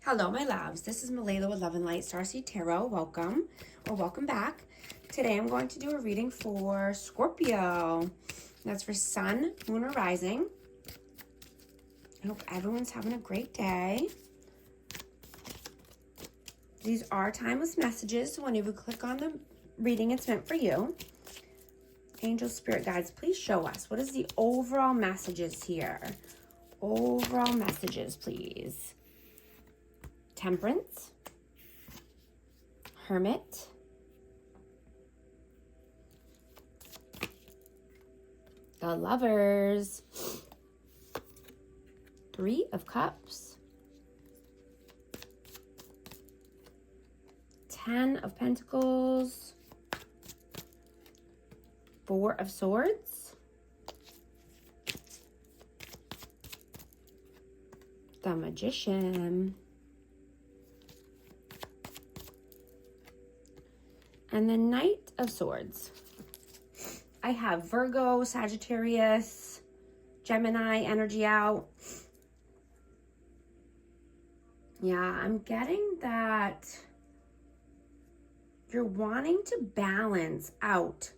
Hello, my loves. This is Malayla with Loveandlightstarseed Tarot. Welcome or welcome back. Today I'm going to do a reading for Scorpio. That's for Sun, Moon, or Rising. I hope everyone's having a great day. These are timeless messages, so when you would click on the reading, it's meant for you. Angel, spirit guides, please show us. What is the overall messages here? Overall messages, please. Temperance, Hermit, the Lovers, Three of Cups, 10 of Pentacles, Four of Swords, the Magician, and the Knight of Swords. I have Virgo, Sagittarius, Gemini energy out. Yeah, I'm getting that you're wanting to balance out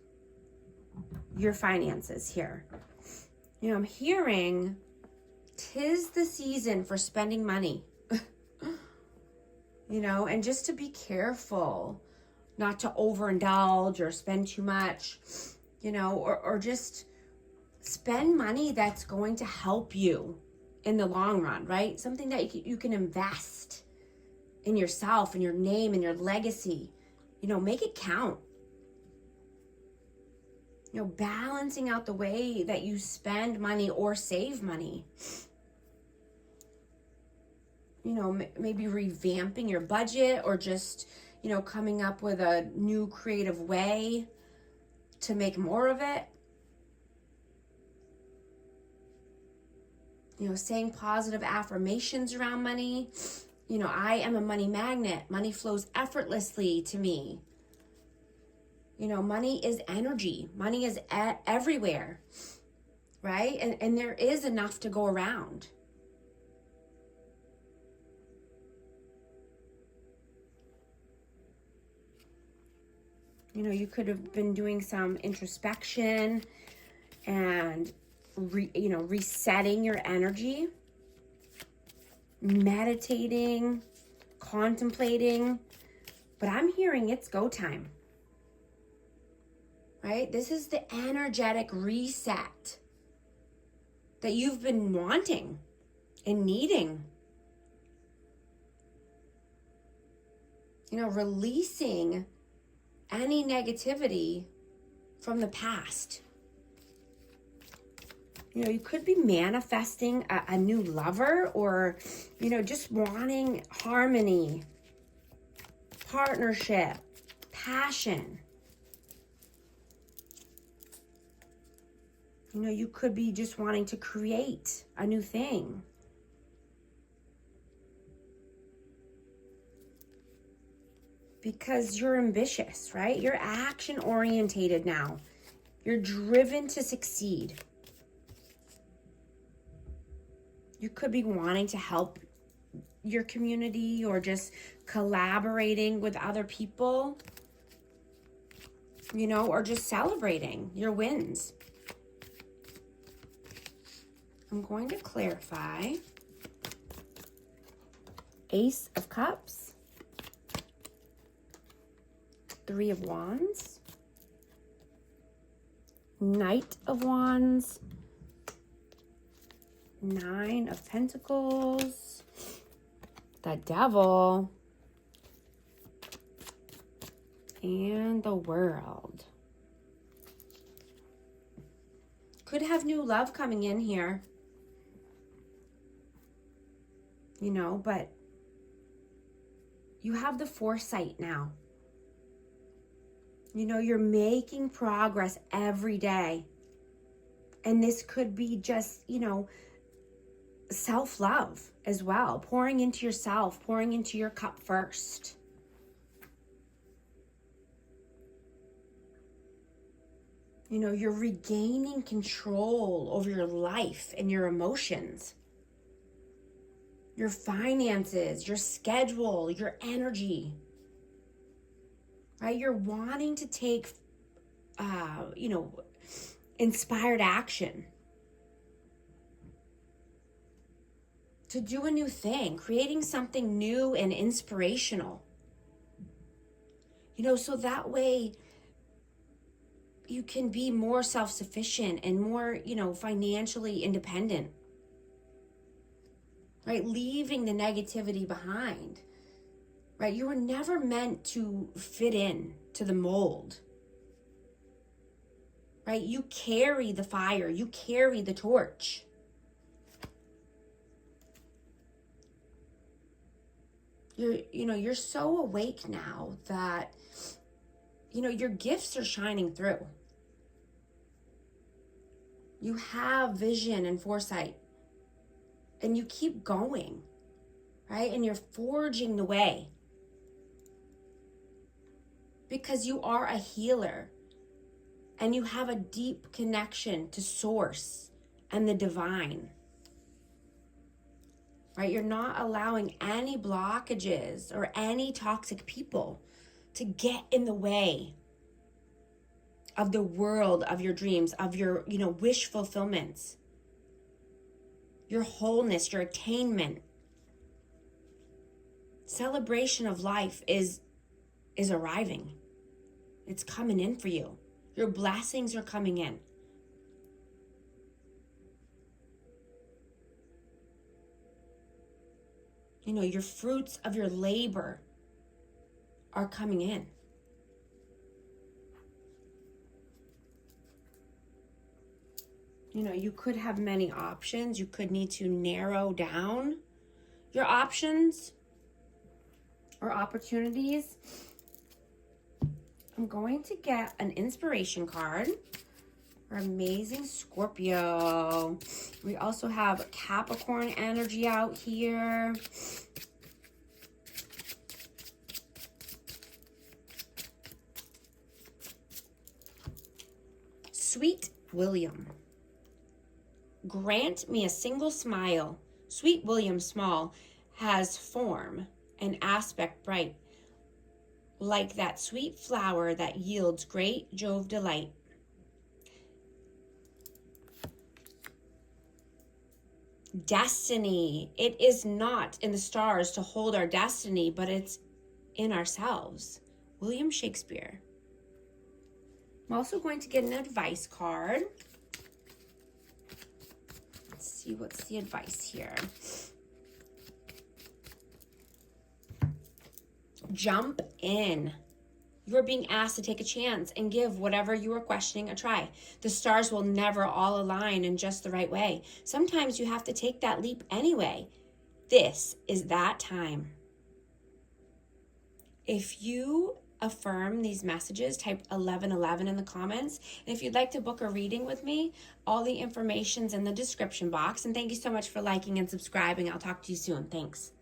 your finances here. You know, I'm hearing 'tis the season for spending money. You know, and just to be careful not to overindulge or spend too much, you know, or just spend money that's going to help you in the long run, right? Something that you can invest in yourself and your name and your legacy. You know, make it count. You know, balancing out the way that you spend money or save money. You know, maybe revamping your budget or just, you know, coming up with a new creative way to make more of it. You know, saying positive affirmations around money. You know, I am a money magnet. Money flows effortlessly to me. You know, money is energy. Money is everywhere, right? And there is enough to go around. You know, you could have been doing some introspection and, resetting your energy, meditating, contemplating. But I'm hearing it's go time, right? This is the energetic reset that you've been wanting and needing. You know, releasing any negativity from the past. You know, you could be manifesting a new lover or, you know, just wanting harmony, partnership, passion. You know, you could be just wanting to create a new thing. Because you're ambitious, right? You're action orientated now. You're driven to succeed. You could be wanting to help your community or just collaborating with other people, you know, or just celebrating your wins. I'm going to clarify. Ace of Cups, Three of Wands, Knight of Wands, Nine of Pentacles, the Devil, and the World. Could have new love coming in here, you know, but you have the foresight now. You know, you're making progress every day. And this could be just, you know, self-love as well. Pouring into yourself, pouring into your cup first. You know, you're regaining control over your life and your emotions. your finances, your schedule, your energy, right? You're wanting to take, inspired action, to do a new thing, creating something new and inspirational, so that way you can be more self-sufficient and more, financially independent, right? Leaving the negativity behind, right? You were never meant to fit in to the mold, right? You carry the fire, you carry the torch. You're so awake now that, your gifts are shining through. You have vision and foresight, and you keep going, right? And you're forging the way because you are a healer and you have a deep connection to source and the divine, right? You're not allowing any blockages or any toxic people to get in the way of the world of your dreams, of your, wish fulfillments, your wholeness, your attainment. Celebration of life is arriving. It's coming in for you. Your blessings are coming in. Your fruits of your labor are coming in. You could have many options. You could need to narrow down your options or opportunities. I'm going to get an inspiration card for amazing Scorpio. We also have Capricorn energy out here. Sweet William. Grant me a single smile. Sweet William Small has form and aspect bright, like that sweet flower that yields great Jove delight. Destiny. It is not in the stars to hold our destiny, but it's in ourselves. William Shakespeare. I'm also going to get an advice card. Let's see, what's the advice here? Jump in. You're being asked to take a chance and give whatever you are questioning a try. The stars will never all align in just the right way. Sometimes you have to take that leap anyway. This is that time. If you affirm these messages, type 1111 in the comments. And if you'd like to book a reading with me, all the information's in the description box. And thank you so much for liking and subscribing. I'll talk to you soon. Thanks.